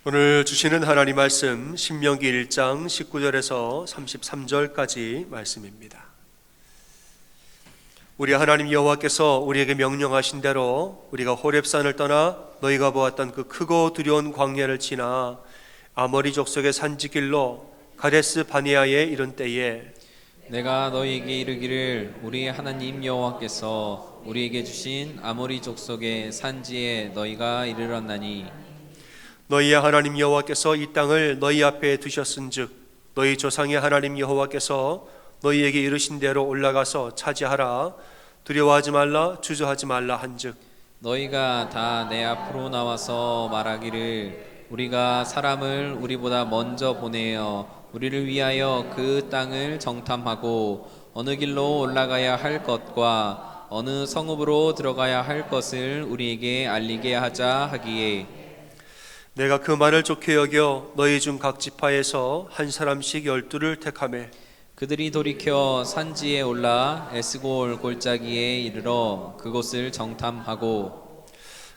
오늘 주시는 하나님 말씀 신명기 1장 19절에서 33절까지 말씀입니다. 우리 하나님 여호와께서 우리에게 명령하신 대로 우리가 호렙산을 떠나 너희가 보았던 그 크고 두려운 광야를 지나 아모리 족속의 산지길로 가데스 바네아에 이른 때에 내가 너희에게 이르기를 우리 하나님 여호와께서 우리에게 주신 아모리 족속의 산지에 너희가 이르렀나니 너희의 하나님 여호와께서 이 땅을 너희 앞에 두셨은즉 너희 조상의 하나님 여호와께서 너희에게 이르신 대로 올라가서 차지하라. 두려워하지 말라, 주저하지 말라 한즉 너희가 다 내 앞으로 나와서 말하기를 우리가 사람을 우리보다 먼저 보내어 우리를 위하여 그 땅을 정탐하고 어느 길로 올라가야 할 것과 어느 성읍으로 들어가야 할 것을 우리에게 알리게 하자 하기에 내가 그 말을 좋게 여겨 너희 중 각 지파에서 한 사람씩 12를 택하매 그들이 돌이켜 산지에 올라 에스골 골짜기에 이르러 그곳을 정탐하고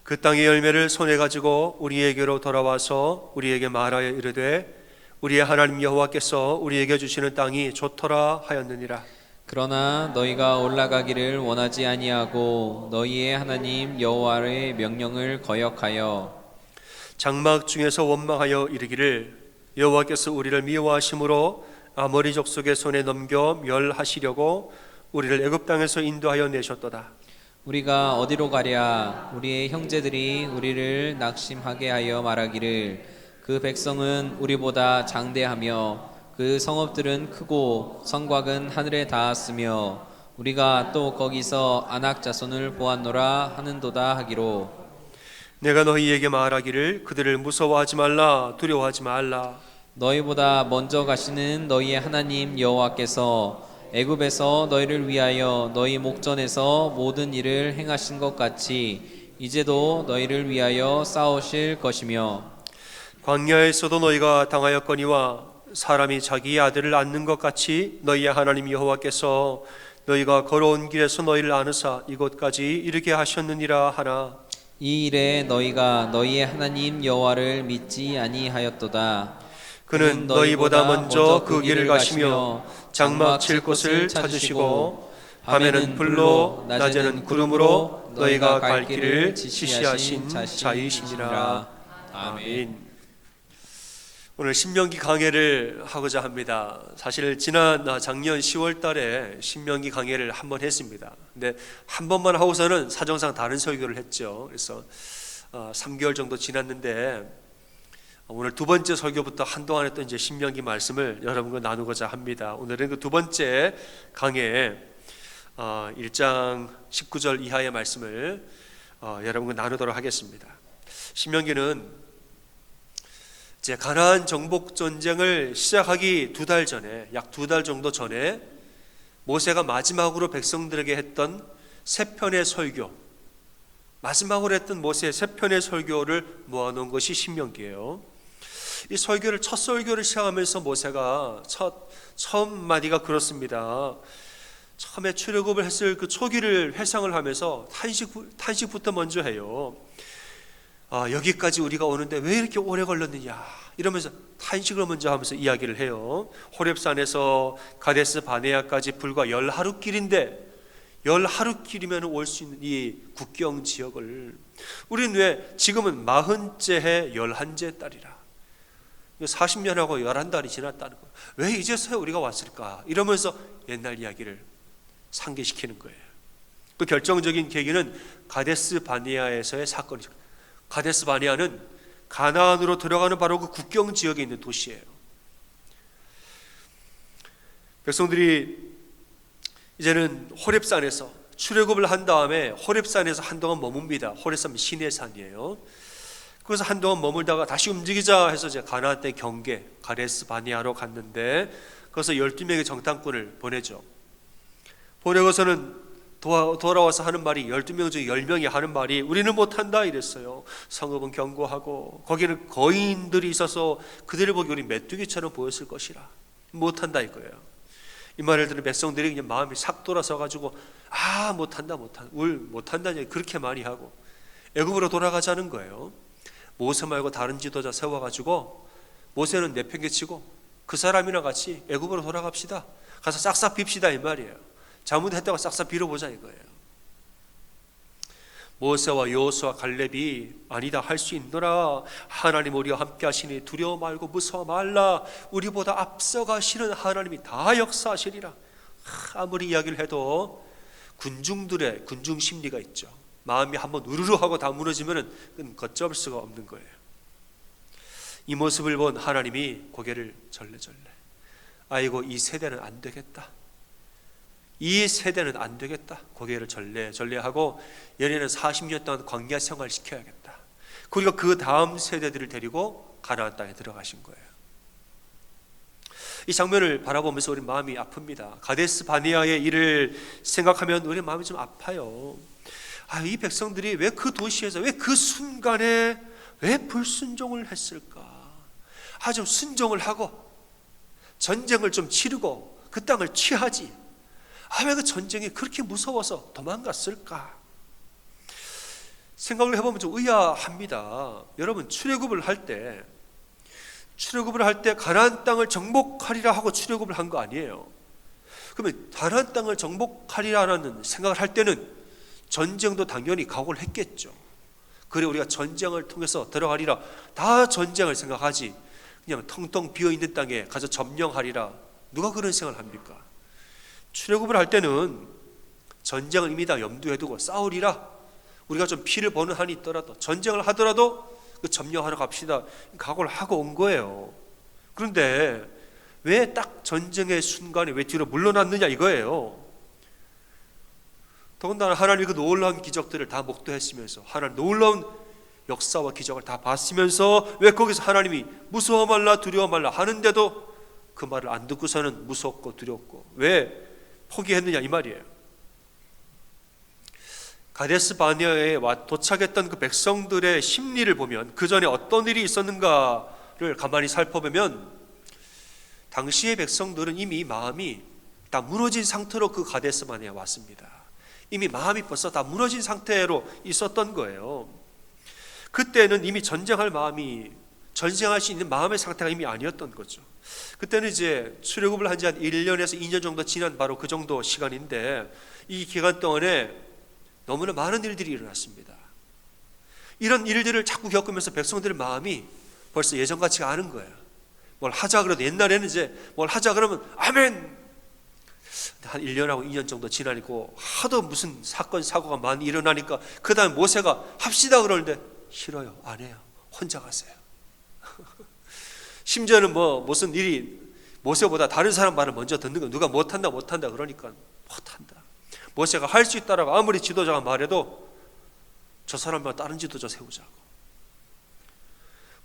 그 땅의 열매를 손에 가지고 우리에게로 돌아와서 우리에게 말하여 이르되 우리의 하나님 여호와께서 우리에게 주시는 땅이 좋더라 하였느니라. 그러나 너희가 올라가기를 원하지 아니하고 너희의 하나님 여호와의 명령을 거역하여 장막 중에서 원망하여 이르기를 여호와께서 우리를 미워하심으로 아모리 족속의 손에 넘겨 멸하시려고 우리를 애굽 땅에서 인도하여 내셨도다. 우리가 어디로 가랴 우리의 형제들이 우리를 낙심하게 하여 말하기를 그 백성은 우리보다 장대하며 그 성읍들은 크고 성곽은 하늘에 닿았으며 우리가 또 거기서 아낙 자손을 보았노라 하는도다 하기로 내가 너희에게 말하기를 그들을 무서워하지 말라, 두려워하지 말라. 너희보다 먼저 가시는 너희의 하나님 여호와께서 애굽에서 너희를 위하여 너희 목전에서 모든 일을 행하신 것 같이 이제도 너희를 위하여 싸우실 것이며 광야에서도 너희가 당하였거니와 사람이 자기의 아들을 안는 것 같이 너희의 하나님 여호와께서 너희가 걸어온 길에서 너희를 안으사 이곳까지 이르게 하셨느니라 하나. 이 일에 너희가 너희의 하나님 여호와를 믿지 아니하였도다. 그는 너희보다 먼저 그 길을 가시며 장막 칠 곳을 찾으시고 밤에는 불로 낮에는 구름으로 너희가 갈 길을 지시하신 자이시니라. 아멘. 오늘 신명기 강해를 하고자 합니다. 사실 지난 작년 10월 달에 신명기 강해를 한 번 했습니다. 근데 한 번만 하고서는 사정상 다른 설교를 했죠. 그래서 3개월 정도 지났는데 오늘 두 번째 설교부터 한동안 했던 이제 신명기 말씀을 여러분과 나누고자 합니다. 오늘은 그 두 번째 강해 1장 19절 이하의 말씀을 여러분과 나누도록 하겠습니다. 신명기는 이제 가나안 정복 전쟁을 시작하기 약 두 달 정도 전에 모세가 마지막으로 백성들에게 했던 세 편의 설교, 마지막으로 했던 모세의 세 편의 설교를 모아놓은 것이 신명기예요. 이 설교를 첫 설교를 시작하면서 모세가 처음 마디가 그렇습니다. 처음에 출애굽을 했을 그 초기를 회상을 하면서 탄식부터 먼저 해요. 여기까지 우리가 오는데 왜 이렇게 오래 걸렸느냐 이러면서 탄식을 먼저 하면서 이야기를 해요. 호렙산에서 가데스 바네아까지 불과 10하루길인데 10하루길이면 올 수 있는 이 국경 지역을 우리는 왜 지금은 40째 해 11째 달이라 40년하고 11달이 지났다는 거예요. 왜 이제서야 우리가 왔을까 이러면서 옛날 이야기를 상기시키는 거예요. 그 결정적인 계기는 가데스 바네아에서의 사건이죠. 가데스 바네아는 가나안으로 들어가는 바로 그 국경 지역에 있는 도시예요. 백성들이 이제는 호렙산에서 출애굽을 한 다음에 호렙산에서 한동안 머뭅니다. 호렙산 시내산이에요. 그래서 한동안 머물다가 다시 움직이자 해서 이제 가나안 땅 경계 가데스 바네아로 갔는데 거기서 12명의 정탐꾼을 보내죠. 보내고서는 돌아와서 하는 말이 12명 중에 10명이 하는 말이 우리는 못한다 이랬어요. 성읍은 견고하고 거기는 거인들이 있어서 그들을 보기 우리 메뚜기처럼 보였을 것이라 못한다 이거예요. 이 말을 들은 백성들이 그냥 마음이 싹 돌아서 가지고 못한다 그렇게 많이 하고 애굽으로 돌아가자는 거예요. 모세 말고 다른 지도자 세워가지고 모세는 내팽개치고 그 사람이랑 같이 애굽으로 돌아갑시다. 가서 싹싹 빕시다 이 말이에요. 잘못했다고 싹싹 빌어보자 이거예요. 모세와 여호수아 칼렙이 아니다 할 수 있노라. 하나님 우리와 함께 하시니 두려워 말고 무서워 말라. 우리보다 앞서가시는 하나님이 다 역사하시리라. 아무리 이야기를 해도 군중들의 군중 심리가 있죠. 마음이 한번 우르르 하고 다 무너지면 그건 걷잡을 수가 없는 거예요. 이 모습을 본 하나님이 고개를 절레절레. 아이고 이 세대는 안 되겠다. 이 세대는 안 되겠다. 고개를 절레절레하고 얘네는 40년 동안 광야 생활 시켜야겠다. 그리고 그 다음 세대들을 데리고 가나안 땅에 들어가신 거예요. 이 장면을 바라보면서 우리 마음이 아픕니다. 가데스 바네아의 일을 생각하면 우리 마음이 좀 아파요. 이 백성들이 왜 그 도시에서 왜 그 순간에 왜 불순종을 했을까? 좀 순종을 하고 전쟁을 좀 치르고 그 땅을 취하지. 왜 그 전쟁이 그렇게 무서워서 도망갔을까? 생각을 해보면 좀 의아합니다. 여러분 출애굽을 할 때 가나안 땅을 정복하리라 하고 출애굽을 한 거 아니에요. 그러면 가나안 땅을 정복하리라는 생각을 할 때는 전쟁도 당연히 각오를 했겠죠. 그래 우리가 전쟁을 통해서 들어가리라 다 전쟁을 생각하지 그냥 텅텅 비어있는 땅에 가서 점령하리라 누가 그런 생각을 합니까? 출애굽을 할 때는 전쟁을 이미 다 염두에 두고 싸우리라. 우리가 좀 피를 보는 한이 있더라도 전쟁을 하더라도 그 점령하러 갑시다 각오를 하고 온 거예요. 그런데 왜 딱 전쟁의 순간에 왜 뒤로 물러났느냐 이거예요. 더군다나 하나님이 그 놀라운 기적들을 다 목도했으면서 하나님 놀라운 역사와 기적을 다 봤으면서 왜 거기서 하나님이 무서워 말라 두려워 말라 하는데도 그 말을 안 듣고서는 무섭고 두렵고 왜 포기했느냐 이 말이에요. 가데스 바네아에 도착했던 그 백성들의 심리를 보면 그 전에 어떤 일이 있었는가를 가만히 살펴보면 당시의 백성들은 이미 마음이 다 무너진 상태로 그 가데스 바네아에 왔습니다. 이미 마음이 벌써 다 무너진 상태로 있었던 거예요. 그때는 이미 전쟁할 수 있는 마음의 상태가 이미 아니었던 거죠. 그때는 이제 출애굽을 한 지 한 1년에서 2년 정도 지난 바로 그 정도 시간인데 이 기간 동안에 너무나 많은 일들이 일어났습니다. 이런 일들을 자꾸 겪으면서 백성들의 마음이 벌써 예전 같지가 않은 거예요. 뭘 하자 그래도 옛날에는 이제 뭘 하자 그러면 아멘. 한 1년하고 2년 정도 지나니까 하도 무슨 사건 사고가 많이 일어나니까 그 다음에 모세가 합시다 그러는데 싫어요. 안 해요. 혼자 가세요. 심지어는 무슨 일이 모세보다 다른 사람 말을 먼저 듣는 거 누가 못한다 그러니까 못한다. 모세가 할 수 있다라고 아무리 지도자가 말해도 저 사람과 다른 지도자 세우자고.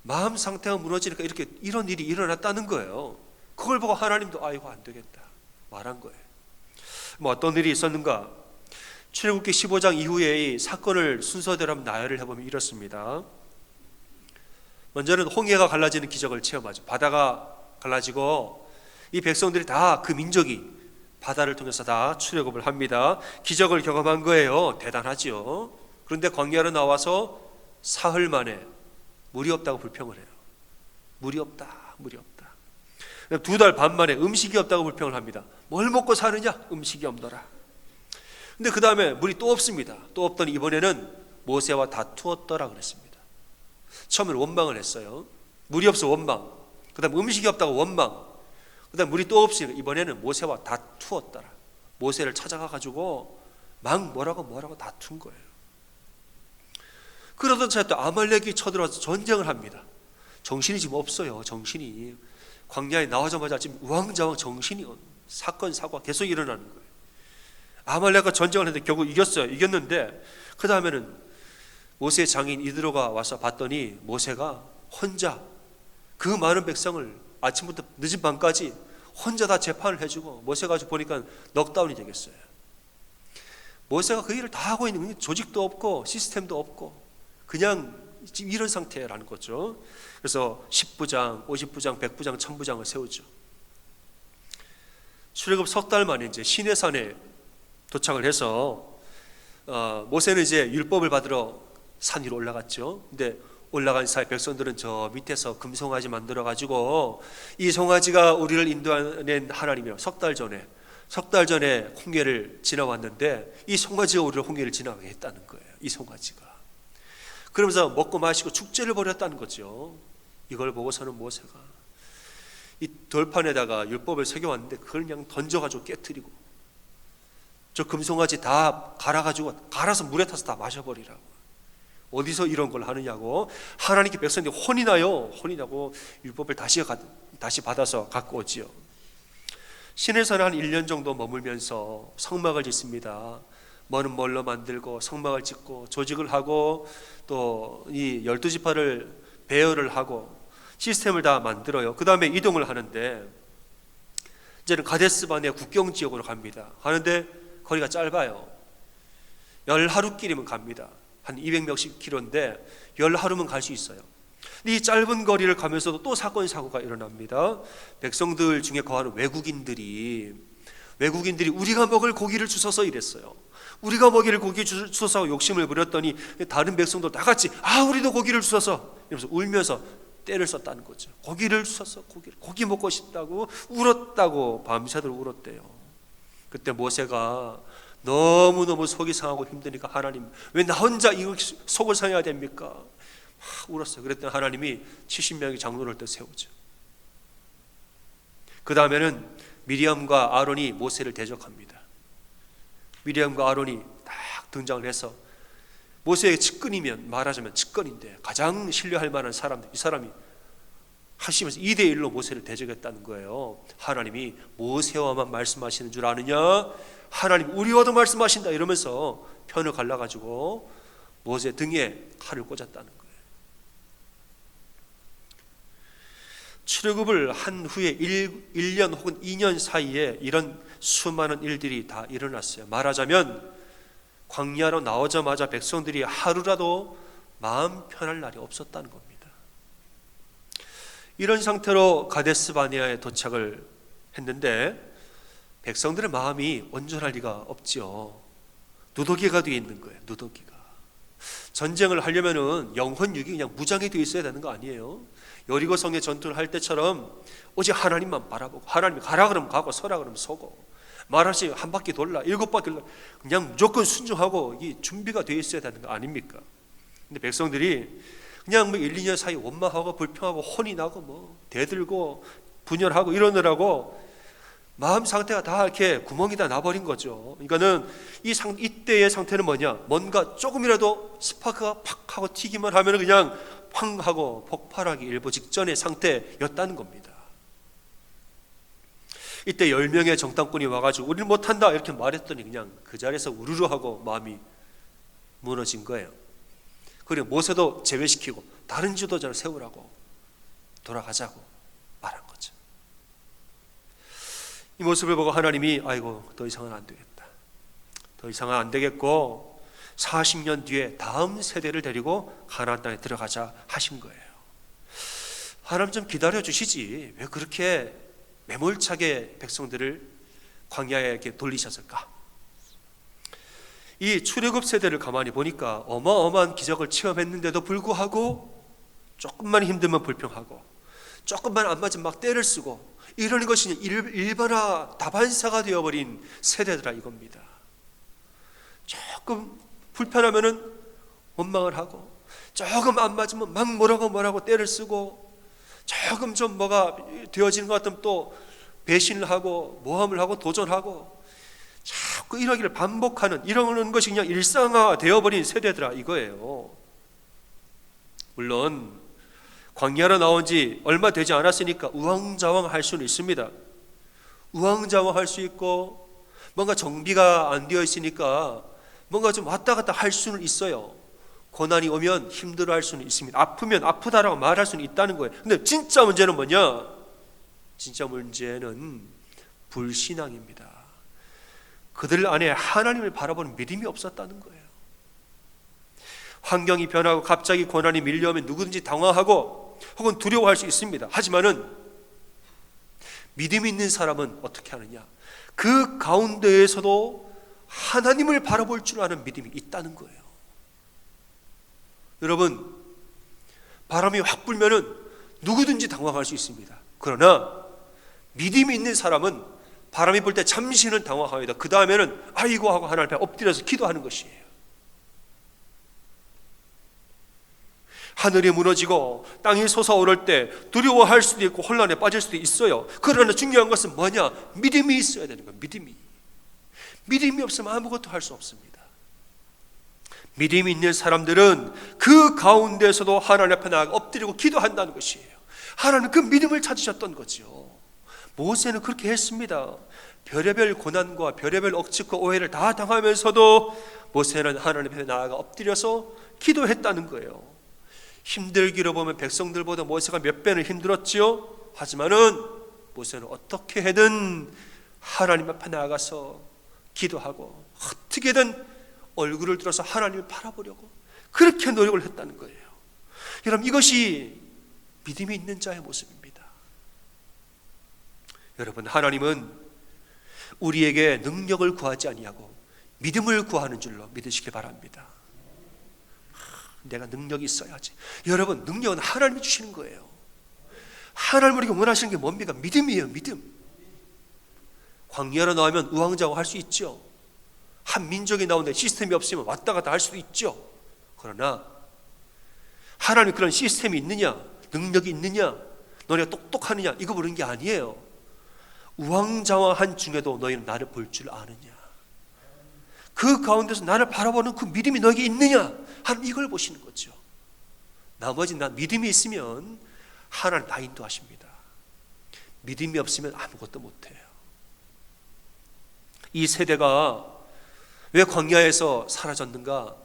마음 상태가 무너지니까 이런 일이 일어났다는 거예요. 그걸 보고 하나님도 아이고 안 되겠다 말한 거예요. 어떤 일이 있었는가? 출애굽기 15장 이후에 이 사건을 순서대로 한번 나열을 해보면 이렇습니다. 먼저는 홍해가 갈라지는 기적을 체험하죠. 바다가 갈라지고 이 백성들이 다 그 민족이 바다를 통해서 다 출애굽을 합니다. 기적을 경험한 거예요. 대단하지요. 그런데 광야로 나와서 사흘 만에 물이 없다고 불평을 해요. 물이 없다. 2달 반 만에 음식이 없다고 불평을 합니다. 뭘 먹고 사느냐? 음식이 없더라. 근데 그 다음에 물이 또 없습니다. 또 없더니 이번에는 모세와 다투었더라 그랬습니다. 처음에는 원망을 했어요. 물이 없어 원망. 그 다음에 음식이 없다고 원망. 그 다음에 물이 또 없으니까 이번에는 모세와 다투었더라. 모세를 찾아가가지고 막 뭐라고 다툰 거예요. 그러던 차에 또 아말렉이 쳐들어와서 전쟁을 합니다. 정신이 지금 없어요. 정신이. 광야에 나오자마자 지금 우왕좌왕 정신이 사건 사고가 계속 일어나는 거예요. 아말렉과 전쟁을 했는데 결국 이겼어요. 이겼는데 그 다음에는 모세의 장인 이드로가 와서 봤더니 모세가 혼자 그 많은 백성을 아침부터 늦은 밤까지 혼자 다 재판을 해주고 모세가 보니까 넉다운이 되겠어요. 모세가 그 일을 다 하고 있는 조직도 없고 시스템도 없고 그냥 지금 이런 상태라는 거죠. 그래서 10부장, 50부장, 100부장, 1000부장을 세우죠. 출애굽 석 달 만에 이제 시내산에 도착을 해서 모세는 이제 율법을 받으러 산 위로 올라갔죠. 근데 올라간 사이 백성들은 저 밑에서 금송아지 만들어 가지고 이 송아지가 우리를 인도하는 하나님이라고 석 달 전에 홍해를 지나왔는데 이 송아지가 우리를 홍해를 지나가게 했다는 거예요. 이 송아지가. 그러면서 먹고 마시고 축제를 벌였다는 거죠. 이걸 보고서는 모세가 이 돌판에다가 율법을 새겨왔는데 그걸 그냥 던져가지고 깨트리고 저 금송아지 다 갈아서 물에 타서 다 마셔버리라고. 어디서 이런 걸 하느냐고. 하나님께 백성들이 혼이 나고 율법을 다시 받아서 갖고 오지요. 시내산에 한 1년 정도 머물면서 성막을 짓습니다. 뭐는 뭘로 만들고 성막을 짓고 조직을 하고 또 이 12지파를 배열을 하고 시스템을 다 만들어요. 그 다음에 이동을 하는데 이제는 가데스바네 국경 지역으로 갑니다. 가는데 거리가 짧아요. 10하루길이면 갑니다. 한 200몇십 킬로인데 10하루면 갈 수 있어요. 이 짧은 거리를 가면서도 또 사건 사고가 일어납니다. 백성들 중에 거하는 외국인들이 우리가 먹을 고기를 주소서 이랬어요. 우리가 먹일 고기 주소서 욕심을 부렸더니 다른 백성들 다 같이 우리도 고기를 주소서 이러면서 울면서 때를 썼다는 거죠. 고기를 주소서 고기 먹고 싶다고 울었다고 밤새도록 울었대요. 그때 모세가 너무너무 속이 상하고 힘드니까 하나님 왜 나 혼자 이 속을 상해야 됩니까? 막 울었어요. 그랬더니 하나님이 70명의 장로를 또 세우죠. 그 다음에는 미리암과 아론이 모세를 대적합니다. 미리암과 아론이 딱 등장을 해서 모세의 측근이면 말하자면 측근인데 가장 신뢰할 만한 사람들, 이 사람이 하시면서 2대1로 모세를 대적했다는 거예요. 하나님이 모세와만 말씀하시는 줄 아느냐? 하나님 우리와도 말씀하신다 이러면서 편을 갈라가지고 모세 등에 칼을 꽂았다는 거예요. 출애굽을 한 후에 1년 혹은 2년 사이에 이런 수많은 일들이 다 일어났어요. 말하자면 광야로 나오자마자 백성들이 하루라도 마음 편할 날이 없었다는 겁니다. 이런 상태로 가데스 바네아에 도착을 했는데 백성들의 마음이 온전할 리가 없지요. 누더기가 되어 있는 거예요. 누더기가. 전쟁을 하려면은 영혼육이 그냥 무장이 되어 있어야 되는 거 아니에요. 여리고성의 전투를 할 때처럼 오직 하나님만 바라보고 하나님이 가라 그러면 가고 서라 그러면 서고 말하시 한 바퀴 돌라 7바퀴 돌라 그냥 무조건 순종하고 이 준비가 되어 있어야 되는 거 아닙니까? 근데 백성들이 그냥 1, 2년 사이 원망하고 불평하고 혼이 나고 대들고 분열하고 이러느라고 마음 상태가 다 이렇게 구멍이 다 나버린 거죠. 그러니까는 이때의 상태는 뭐냐? 뭔가 조금이라도 스파크가 팍 하고 튀기만 하면 그냥 팡 하고 폭발하기 일보 직전의 상태였다는 겁니다. 이때 10명의 정탐꾼이 와가지고 우리는 못한다 이렇게 말했더니 그냥 그 자리에서 우르르 하고 마음이 무너진 거예요. 그리고 모세도 제외시키고 다른 지도자를 세우라고 돌아가자고 말한 거죠. 이 모습을 보고 하나님이 아이고 더 이상은 안 되겠다. 더 이상은 안 되겠고 40년 뒤에 다음 세대를 데리고 가나안 땅에 들어가자 하신 거예요. 하나님 좀 기다려 주시지 왜 그렇게 매몰차게 백성들을 광야에 이렇게 돌리셨을까? 이 출애굽 세대를 가만히 보니까 어마어마한 기적을 체험했는데도 불구하고 조금만 힘들면 불평하고 조금만 안 맞으면 막 때를 쓰고 이러는 것이 일반화 다반사가 되어버린 세대더라 이겁니다. 조금 불편하면은 원망을 하고 조금 안 맞으면 막 뭐라고 때를 쓰고 조금 좀 뭐가 되어지는 것 같으면 또 배신을 하고 모함을 하고 도전하고 자꾸 이러기를 반복하는 이런 것이 그냥 일상화 되어버린 세대더라 이거예요. 물론 광야로 나온 지 얼마 되지 않았으니까 우왕좌왕할 수는 있습니다. 우왕좌왕할 수 있고 뭔가 정비가 안 되어 있으니까 뭔가 좀 왔다 갔다 할 수는 있어요. 고난이 오면 힘들어할 수는 있습니다. 아프면 아프다라고 말할 수는 있다는 거예요. 근데 진짜 문제는 뭐냐? 진짜 문제는 불신앙입니다. 그들 안에 하나님을 바라보는 믿음이 없었다는 거예요. 환경이 변하고 갑자기 고난이 밀려오면 누구든지 당황하고 혹은 두려워할 수 있습니다. 하지만은 믿음 있는 사람은 어떻게 하느냐? 그 가운데에서도 하나님을 바라볼 줄 아는 믿음이 있다는 거예요. 여러분, 바람이 확 불면은 누구든지 당황할 수 있습니다. 그러나 믿음이 있는 사람은 바람이 불 때 잠시는 당황합니다. 그 다음에는 아이고 하고 하나님 앞에 엎드려서 기도하는 것이에요. 하늘이 무너지고 땅이 솟아오를 때 두려워할 수도 있고 혼란에 빠질 수도 있어요. 그러나 중요한 것은 뭐냐? 믿음이 있어야 되는 거예요. 믿음이 없으면 아무것도 할 수 없습니다. 믿음이 있는 사람들은 그 가운데서도 하나님 앞에 나아가 엎드리고 기도한다는 것이에요. 하나님은 그 믿음을 찾으셨던 거죠. 모세는 그렇게 했습니다. 별의별 고난과 별의별 억측과 오해를 다 당하면서도 모세는 하나님 앞에 나아가 엎드려서 기도했다는 거예요. 힘들기로 보면 백성들보다 모세가 몇 배는 힘들었지요. 하지만은 모세는 어떻게든 하나님 앞에 나아가서 기도하고 어떻게든 얼굴을 들어서 하나님을 바라보려고 그렇게 노력을 했다는 거예요. 여러분, 이것이 믿음이 있는 자의 모습입니다. 여러분, 하나님은 우리에게 능력을 구하지 아니하고 믿음을 구하는 줄로 믿으시길 바랍니다. 내가 능력이 있어야지. 여러분, 능력은 하나님이 주시는 거예요. 하나님 우리가 원하시는 게 뭡니까? 믿음이에요. 믿음. 광야로 나오면 우왕좌왕 할 수 있죠. 한 민족이 나오는데 시스템이 없으면 왔다 갔다 할 수도 있죠. 그러나 하나님이 그런 시스템이 있느냐, 능력이 있느냐, 너네가 똑똑하느냐, 이거 보는 게 아니에요. 우왕좌왕한 중에도 너희는 나를 볼 줄 아느냐, 그 가운데서 나를 바라보는 그 믿음이 너에게 있느냐 하는 이걸 보시는 거죠. 나머지 난 믿음이 있으면 하나님 다 인도하십니다. 믿음이 없으면 아무것도 못해요. 이 세대가 왜 광야에서 사라졌는가?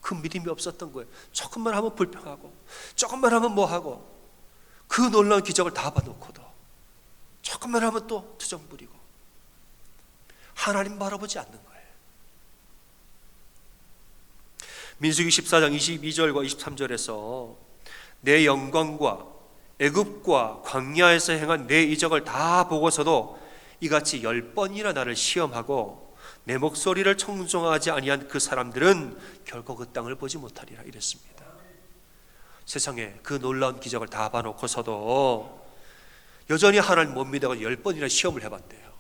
그 믿음이 없었던 거예요. 조금만 하면 불평하고 조금만 하면 뭐하고 그 놀라운 기적을 다 봐놓고도 조금만 하면 또 투정 부리고 하나님 바라보지 않는 거예요. 민수기 14장 22절과 23절에서 내 영광과 애굽과 광야에서 행한 내 이적을 다 보고서도 이같이 10번이나 나를 시험하고 내 목소리를 청종하지 아니한 그 사람들은 결코 그 땅을 보지 못하리라 이랬습니다. 세상에 그 놀라운 기적을 다 봐놓고서도 여전히 하나님 못 믿어서 10번이나 시험을 해봤대요.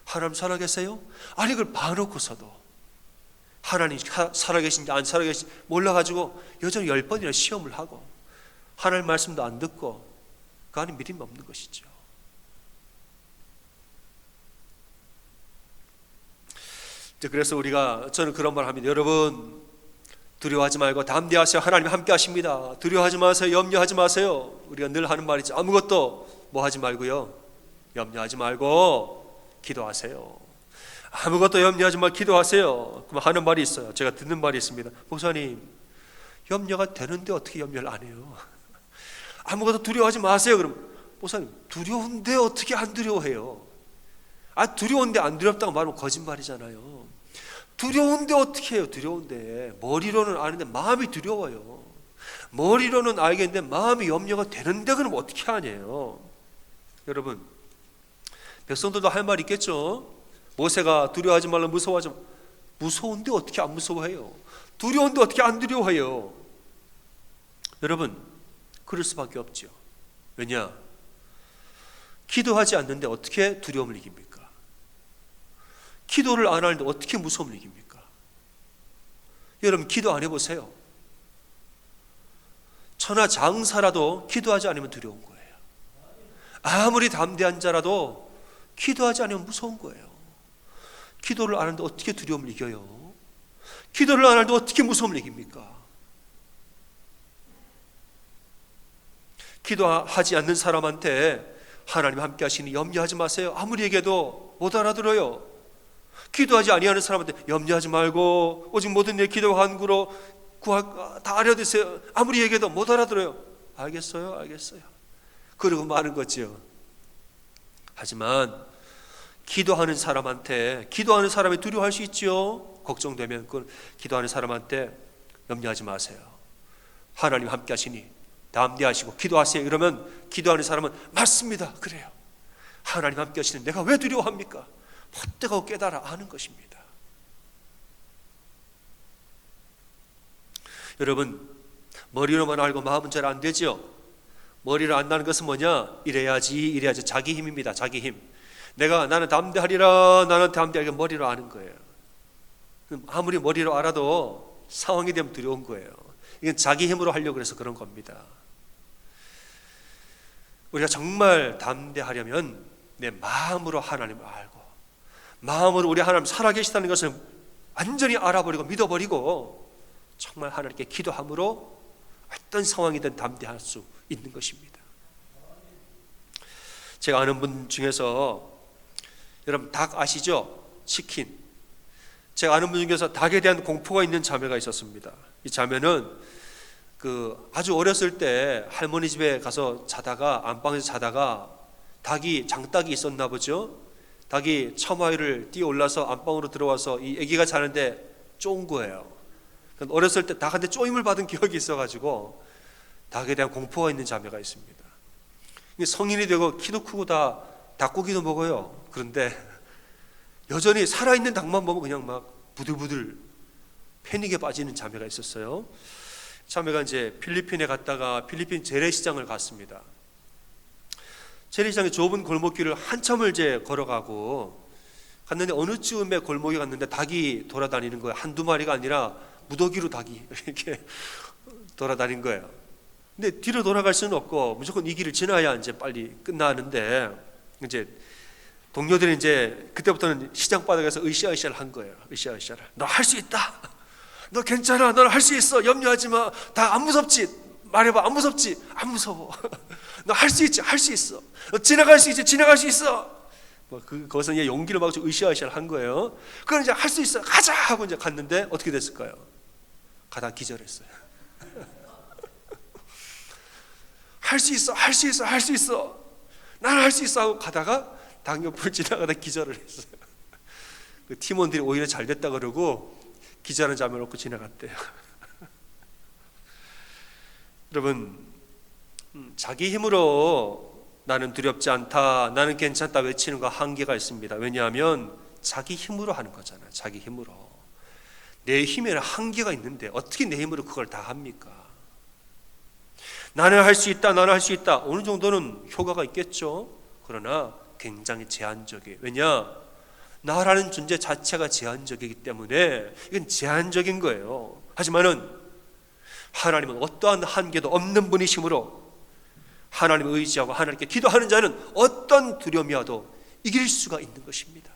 하나님 살아계세요? 아니, 그걸 봐놓고서도 하나님 살아계신지 안 살아계신지 몰라가지고 여전히 10번이나 시험을 하고 하나님 말씀도 안 듣고 그 안에 믿음이 없는 것이죠. 그래서 저는 그런 말 합니다. 여러분, 두려워하지 말고 담대하세요. 하나님 함께 하십니다. 두려워하지 마세요. 염려하지 마세요. 우리가 늘 하는 말이죠. 아무것도 뭐 하지 말고요, 염려하지 말고 기도하세요. 아무것도 염려하지 말고 기도하세요. 그럼 하는 말이 있어요. 제가 듣는 말이 있습니다. 목사님, 염려가 되는데 어떻게 염려를 안 해요? 아무것도 두려워하지 마세요. 그럼 목사님, 두려운데 어떻게 안 두려워해요? 두려운데 안 두렵다고 말하면 거짓말이잖아요. 두려운데 어떻게 해요? 두려운데 머리로는 아는데 마음이 두려워요. 머리로는 알겠는데 마음이 염려가 되는데 그럼 어떻게 하냐요? 여러분, 백성들도 할 말 있겠죠. 모세가 두려워하지 말라, 무서워하지 말라. 무서운데 어떻게 안 무서워해요? 두려운데 어떻게 안 두려워해요? 여러분, 그럴 수밖에 없죠. 왜냐? 기도하지 않는데 어떻게 두려움을 이깁니까? 기도를 안 하는데 어떻게 무서움을 이깁니까? 여러분, 기도 안 해보세요. 천하장사라도 기도하지 않으면 두려운 거예요. 아무리 담대한 자라도 기도하지 않으면 무서운 거예요. 기도를 안 하는데 어떻게 두려움을 이겨요? 기도를 안 하는데 어떻게 무서움을 이깁니까? 기도하지 않는 사람한테 하나님 함께 하시니 염려하지 마세요. 아무리 얘기해도 못 알아들어요. 기도하지 아니하는 사람한테 염려하지 말고 오직 모든 일 기도와 간구로 다 알려드세요. 아무리 얘기해도 못 알아들어요. 알겠어요? 그러고 마는 거죠. 하지만 기도하는 사람한테, 기도하는 사람이 두려워할 수 있죠. 걱정되면 그건 기도하는 사람한테 염려하지 마세요. 하나님 함께 하시니 담대하시고 기도하세요. 이러면 기도하는 사람은 맞습니다. 그래요. 하나님 함께 하시는 내가 왜 두려워합니까? 헛되고 깨달아 아는 것입니다. 여러분, 머리로만 알고 마음은 잘 안 되죠. 머리로 안다는 것은 뭐냐? 이래야지 자기 힘입니다. 자기 힘. 나는 담대하리라, 나는 담대하리라, 머리로 아는 거예요. 아무리 머리로 알아도 상황이 되면 두려운 거예요. 이건 자기 힘으로 하려고 해서 그런 겁니다. 우리가 정말 담대하려면 내 마음으로 하나님을 알고, 마음으로 우리 하나님 살아계시다는 것을 완전히 알아버리고 믿어버리고 정말 하나님께 기도함으로 어떤 상황이든 담대할 수 있는 것입니다. 제가 아는 분 중에서, 여러분 닭 아시죠? 치킨. 제가 아는 분 중에서 닭에 대한 공포가 있는 자매가 있었습니다. 이 자매는 아주 어렸을 때 할머니 집에 가서 자다가, 안방에서 자다가 장닭이 있었나 보죠. 닭이 처마위를 뛰어 올라서 안방으로 들어와서 이 아기가 자는데 쪼은 거예요. 어렸을 때 닭한테 쪼임을 받은 기억이 있어가지고 닭에 대한 공포가 있는 자매가 있습니다. 성인이 되고 키도 크고 다 닭고기도 먹어요. 그런데 여전히 살아있는 닭만 보면 그냥 막 부들부들 패닉에 빠지는 자매가 있었어요. 자매가 이제 필리핀에 갔다가 필리핀 재래시장을 갔습니다. 재래시장의 좁은 골목길을 한참을 이제 걸어가고 갔는데 어느 쯤에 골목에 갔는데 닭이 돌아다니는 거예요. 한두 마리가 아니라 무더기로 닭이 이렇게 돌아다닌 거예요. 근데 뒤로 돌아갈 수는 없고 무조건 이 길을 지나야 이제 빨리 끝나는데, 이제 동료들이 이제 그때부터는 시장 바닥에서 으쌰으쌰를 한 거예요. 으쌰으쌰를. 너 할 수 있다. 너 괜찮아. 너 할 수 있어. 염려하지 마. 다 안 무섭지. 말해봐. 안 무섭지? 안 무서워. 너 할 수 있지. 할 수 있어. 너 지나갈 수 있지. 지나갈 수 있어. 거기서 이제 용기를 막 으쌰으쌰를 한 거예요. 그럼 이제 할 수 있어. 가자 하고 이제 갔는데 어떻게 됐을까요? 가다 기절했어요. 할 수 있어. 할 수 있어. 할 수 있어. 나는 할 수 있어 하고 가다가 닭 옆을 지나가다 기절을 했어요. 그 팀원들이 오히려 잘 됐다 그러고 기절한 자매 놓고 지나갔대요. 여러분, 자기 힘으로 나는 두렵지 않다, 나는 괜찮다 외치는 거 한계가 있습니다. 왜냐하면 자기 힘으로 하는 거잖아요. 자기 힘으로. 내 힘에는 한계가 있는데 어떻게 내 힘으로 그걸 다 합니까? 나는 할 수 있다, 나는 할 수 있다. 어느 정도는 효과가 있겠죠. 그러나 굉장히 제한적이에요. 왜냐? 나라는 존재 자체가 제한적이기 때문에 이건 제한적인 거예요. 하지만은 하나님은 어떠한 한계도 없는 분이시므로 하나님을 의지하고 하나님께 기도하는 자는 어떤 두려움이 와도 이길 수가 있는 것입니다.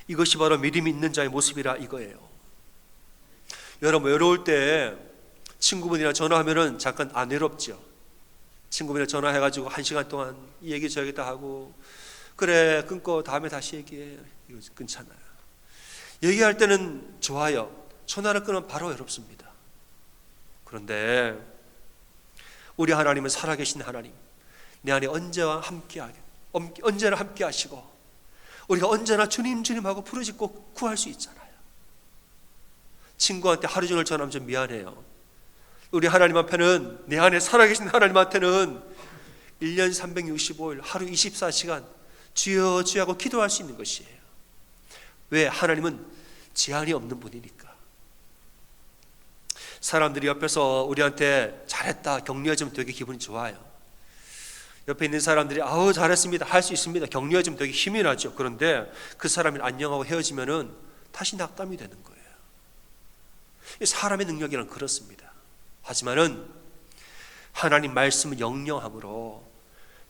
이것이 바로 믿음이 있는 자의 모습이라 이거예요. 여러분 외로울 때 친구분이랑 전화하면은 잠깐 안 외롭죠. 친구분이랑 전화해가지고 1시간 동안 이 얘기 저 얘기 다 하고, 그래 끊고 다음에 다시 얘기해. 이거 끊잖아요. 얘기할 때는 좋아요. 전화를 끊으면 바로 외롭습니다. 그런데 우리 하나님은 살아계신 하나님, 내 안에 언제나 함께 하시고 우리가 언제나 주님 주님하고 부르짖고 구할 수 있잖아요. 친구한테 하루 종일 전화하면 좀 미안해요. 우리 하나님 앞에는, 내 안에 살아계신 하나님 한테는 1년 365일 하루 24시간 주여 주여 하고 기도할 수 있는 것이에요. 왜? 하나님은 제한이 없는 분이니까. 사람들이 옆에서 우리한테 잘했다 격려해주면 되게 기분이 좋아요. 옆에 있는 사람들이 아우 잘했습니다 할 수 있습니다 격려해주면 되게 힘이 나죠. 그런데 그 사람이 안녕하고 헤어지면은 다시 낙담이 되는 거예요. 사람의 능력이란 그렇습니다. 하지만은 하나님 말씀은 영영함으로,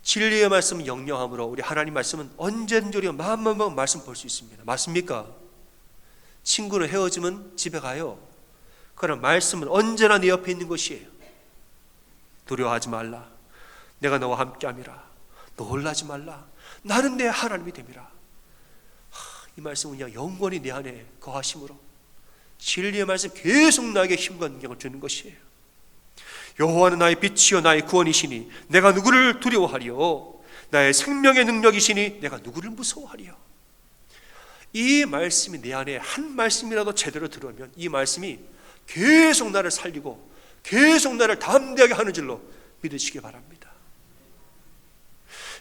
진리의 말씀은 영영함으로 우리 하나님 말씀은 언제든지 우리가 마음만 먹으면 말씀 볼 수 있습니다. 맞습니까? 친구는 헤어지면 집에 가요. 그러나 말씀은 언제나 네 옆에 있는 것이에요. 두려워하지 말라. 내가 너와 함께함이라. 놀라지 말라. 나는 내 하나님이 됨이라. 이 말씀은 그냥 영원히 내 안에 거하심으로 진리의 말씀 계속 나에게 힘과 능력을 주는 것이에요. 여호와는 나의 빛이요 나의 구원이시니 내가 누구를 두려워하리요. 나의 생명의 능력이시니 내가 누구를 무서워하리요. 이 말씀이 내 안에 한 말씀이라도 제대로 들어오면 이 말씀이 계속 나를 살리고 계속 나를 담대하게 하는 줄로 믿으시기 바랍니다.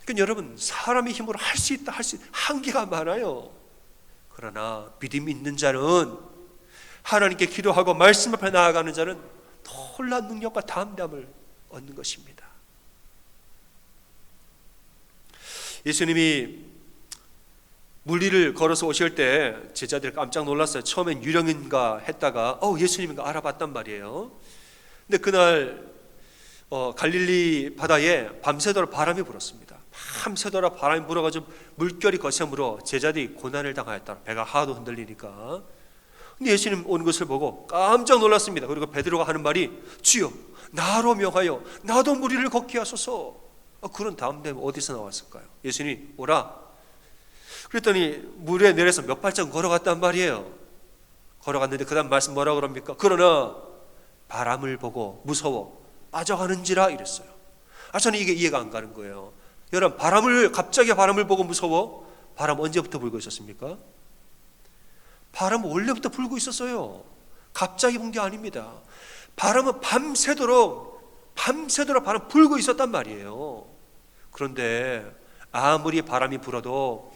그러니까 여러분, 사람의 힘으로 할 수 있다, 할 수 있다, 한계가 많아요. 그러나 믿음이 있는 자는 하나님께 기도하고 말씀 앞에 나아가는 자는 놀라운 능력과 담대함을 얻는 것입니다. 예수님이 물 위를 걸어서 오실 때 제자들이 깜짝 놀랐어요. 처음엔 유령인가 했다가 예수님인가 알아봤단 말이에요. 근데 그날 갈릴리 바다에 밤새도록 바람이 불었습니다. 밤새도록 바람이 불어가지고 물결이 거세물어 제자들이 고난을 당하였다. 배가 하도 흔들리니까. 근데 예수님 온 것을 보고 깜짝 놀랐습니다. 그리고 베드로가 하는 말이 주여 나로 명하여 나도 물 위를 걷게 하소서. 그런 담대함이 어디서 나왔을까요? 예수님이 오라. 그랬더니 물에 내려서 몇 발짝 걸어갔단 말이에요. 걸어갔는데 그 다음 말씀 뭐라고 그럽니까? 그러나 바람을 보고 무서워 빠져가는지라 이랬어요. 저는 이게 이해가 안 가는 거예요. 여러분, 갑자기 바람을 보고 무서워? 바람 언제부터 불고 있었습니까? 바람은 원래부터 불고 있었어요. 갑자기 본 게 아닙니다. 바람은 밤새도록 바람 불고 있었단 말이에요. 그런데 아무리 바람이 불어도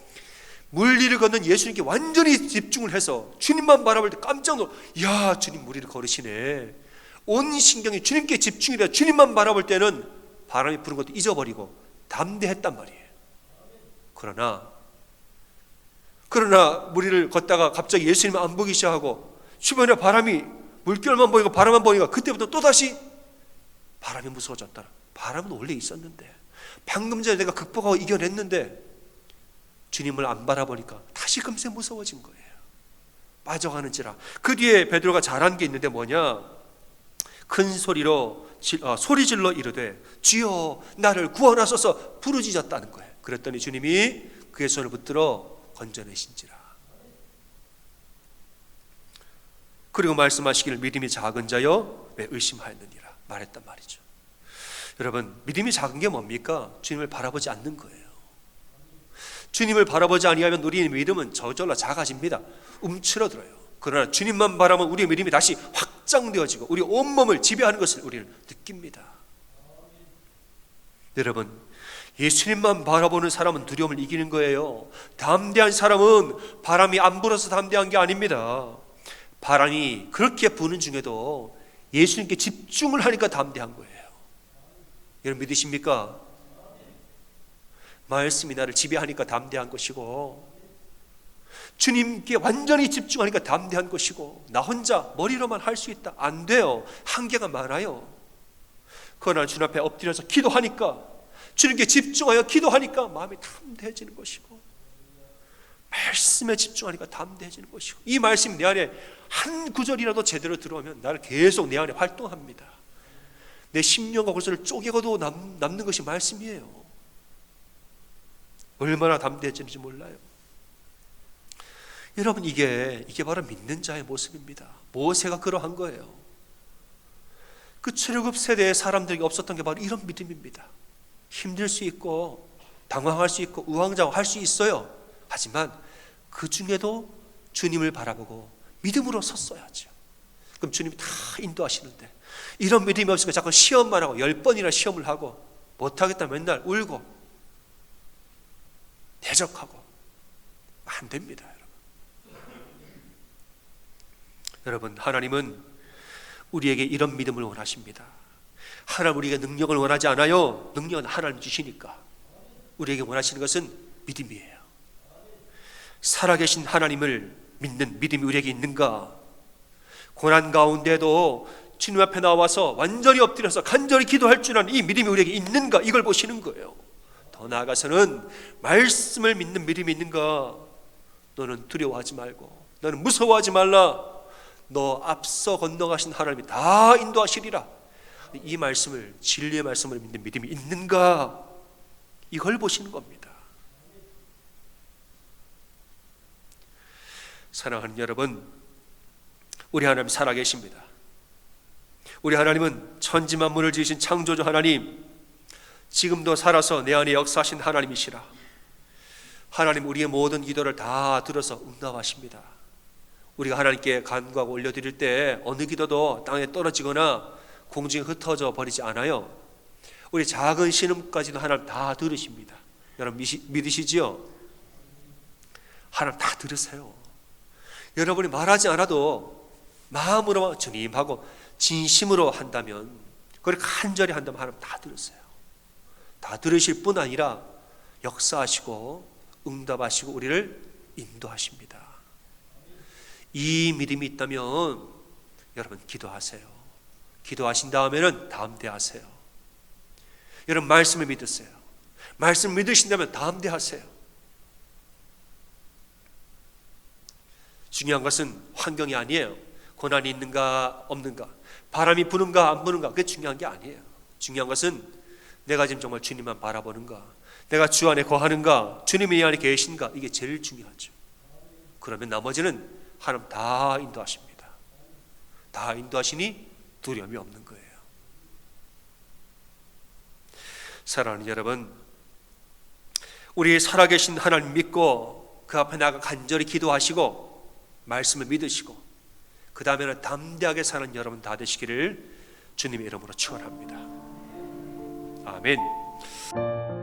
물 위를 걷는 예수님께 완전히 집중을 해서 주님만 바라볼 때 깜짝 놀라, 야 주님 물 위를 걸으시네. 온 신경이 주님께 집중이 돼 주님만 바라볼 때는 바람이 부는 것도 잊어버리고 담대했단 말이에요. 그러나 물 위를 걷다가 갑자기 예수님을 안 보기 시작하고 주변에 바람이 물결만 보이고 바람만 보니까 그때부터 또다시 바람이 무서워졌다. 바람은 원래 있었는데 방금 전에 내가 극복하고 이겨냈는데 주님을 안 바라보니까 다시 금세 무서워진 거예요. 빠져가는지라. 그 뒤에 베드로가 잘한 게 있는데 뭐냐? 큰 소리로 소리질러 이르되 주여 나를 구원하소서 부르짖었다는 거예요. 그랬더니 주님이 그의 손을 붙들어 건져내신지라. 그리고 말씀하시기를 믿음이 작은 자여 왜 의심하였느니라 말했단 말이죠. 여러분, 믿음이 작은 게 뭡니까? 주님을 바라보지 않는 거예요. 주님을 바라보지 아니하면 우리의 믿음은 저절로 작아집니다. 움츠러들어요. 그러나 주님만 바라보면 우리의 믿음이 다시 확장되어지고 우리 온몸을 지배하는 것을 우리는 느낍니다. 여러분, 예수님만 바라보는 사람은 두려움을 이기는 거예요. 담대한 사람은 바람이 안 불어서 담대한 게 아닙니다. 바람이 그렇게 부는 중에도 예수님께 집중을 하니까 담대한 거예요. 여러분 믿으십니까? 말씀이 나를 지배하니까 담대한 것이고 주님께 완전히 집중하니까 담대한 것이고 나 혼자 머리로만 할 수 있다. 안 돼요. 한계가 많아요. 그러나 주님 앞에 엎드려서 기도하니까 주님께 집중하여 기도하니까 마음이 담대해지는 것이고 말씀에 집중하니까 담대해지는 것이고 이 말씀이 내 안에 한 구절이라도 제대로 들어오면 나를 계속 내 안에 활동합니다. 내 심령과 골수를 쪼개고도 남는 것이 말씀이에요. 얼마나 담대해지는지 몰라요. 여러분 이게 바로 믿는 자의 모습입니다. 모세가 그러한 거예요. 그 출애굽 세대의 사람들에게 없었던 게 바로 이런 믿음입니다. 힘들 수 있고 당황할 수 있고 우왕좌왕할 수 있어요. 하지만 그 중에도 주님을 바라보고 믿음으로 섰어야죠. 그럼 주님이 다 인도하시는데 이런 믿음이 없으니까 자꾸 시험만 하고 10번이나 시험을 하고 못하겠다 맨날 울고 대적하고 안 됩니다. 여러분 하나님은 우리에게 이런 믿음을 원하십니다. 하나님 우리에게 능력을 원하지 않아요. 능력은 하나님 주시니까. 우리에게 원하시는 것은 믿음이에요. 살아계신 하나님을 믿는 믿음이 우리에게 있는가? 고난 가운데도 주님 앞에 나와서 완전히 엎드려서 간절히 기도할 줄 아는 이 믿음이 우리에게 있는가? 이걸 보시는 거예요. 더 나아가서는 말씀을 믿는 믿음이 있는가? 너는 두려워하지 말고 너는 무서워하지 말라. 너 앞서 건너가신 하나님이 다 인도하시리라. 이 말씀을 진리의 말씀을 믿는 믿음이 있는가? 이걸 보시는 겁니다. 사랑하는 여러분, 우리 하나님 살아계십니다. 우리 하나님은 천지만물을 지으신 창조주 하나님, 지금도 살아서 내 안에 역사하신 하나님이시라. 하나님 우리의 모든 기도를 다 들어서 응답하십니다. 우리가 하나님께 간구하고 올려드릴 때 어느 기도도 땅에 떨어지거나 공중에 흩어져 버리지 않아요. 우리 작은 신음까지도 하나님 다 들으십니다. 여러분 믿으시지요? 하나님 다 들으세요. 여러분이 말하지 않아도 마음으로 주님하고 진심으로 한다면, 그걸 간절히 한다면 하나님 다 들으세요. 다 들으실 뿐 아니라 역사하시고 응답하시고 우리를 인도하십니다. 이 믿음이 있다면 여러분 기도하세요. 기도하신 다음에는 담대하세요. 여러분 말씀을 믿으세요. 말씀을 믿으신다면 담대하세요. 중요한 것은 환경이 아니에요. 고난이 있는가 없는가, 바람이 부는가 안 부는가, 그게 중요한 게 아니에요. 중요한 것은 내가 지금 정말 주님만 바라보는가, 내가 주 안에 거하는가, 주님이 이 안에 계신가, 이게 제일 중요하죠. 그러면 나머지는 하나님 다 인도하십니다. 다 인도하시니 두려움이 없는 거예요. 사랑하는 여러분, 우리 살아계신 하나님 믿고 그 앞에 나가 간절히 기도하시고 말씀을 믿으시고 그 다음에는 담대하게 사는 여러분 다 되시기를 주님의 이름으로 축원합니다. 아멘.